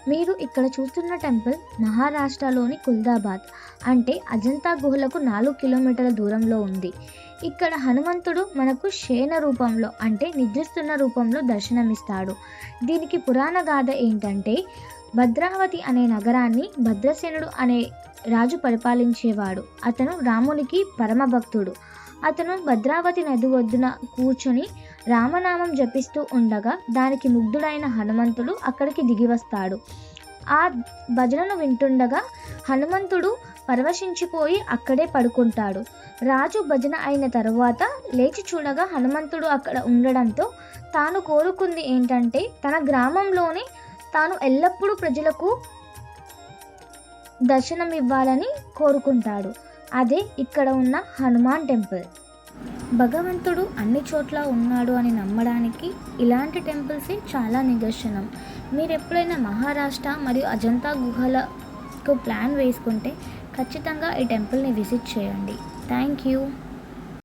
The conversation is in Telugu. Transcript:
మీరు ఇక్కడ చూస్తున్న టెంపుల్ మహారాష్ట్రలోని కుల్దాబాద్ అంటే అజంతా గుహలకు 4 కిలోమీటర్ల దూరంలో ఉంది. ఇక్కడ హనుమంతుడు మనకు శయన రూపంలో అంటే నిద్రిస్తున్న రూపంలో దర్శనమిస్తాడు. దీనికి పురాణ గాథ ఏంటంటే, భద్రావతి అనే నగరాన్ని భద్రసేనుడు అనే రాజు పరిపాలించేవాడు. అతను రామునికి పరమభక్తుడు. అతను భద్రావతి నది ఒడ్డున కూర్చొని రామనామం జపిస్తూ ఉండగా దానికి ముగ్ధుడైన హనుమంతుడు అక్కడికి దిగి వస్తాడు. ఆ భజనను వింటుండగా హనుమంతుడు పరవశించిపోయి అక్కడే పడుకుంటాడు. రాజు భజన అయిన తరువాత లేచి చూడగా హనుమంతుడు అక్కడ ఉండడంతో తాను కోరుకుంది ఏంటంటే, తన గ్రామంలోనే తాను ఎల్లప్పుడూ ప్రజలకు దర్శనమివ్వాలని కోరుకుంటాడు. అదే ఇక్కడ ఉన్న హనుమాన్ టెంపుల్. భగవంతుడు అన్ని చోట్ల ఉన్నాడు అని నమ్మడానికి ఇలాంటి టెంపుల్సే చాలా నిదర్శనం. మీరు ఎప్పుడైనా మహారాష్ట్ర మరియు అజంతా గుహలకు ప్లాన్ వేసుకుంటే ఖచ్చితంగా ఈ టెంపుల్ని విజిట్ చేయండి. Thank you.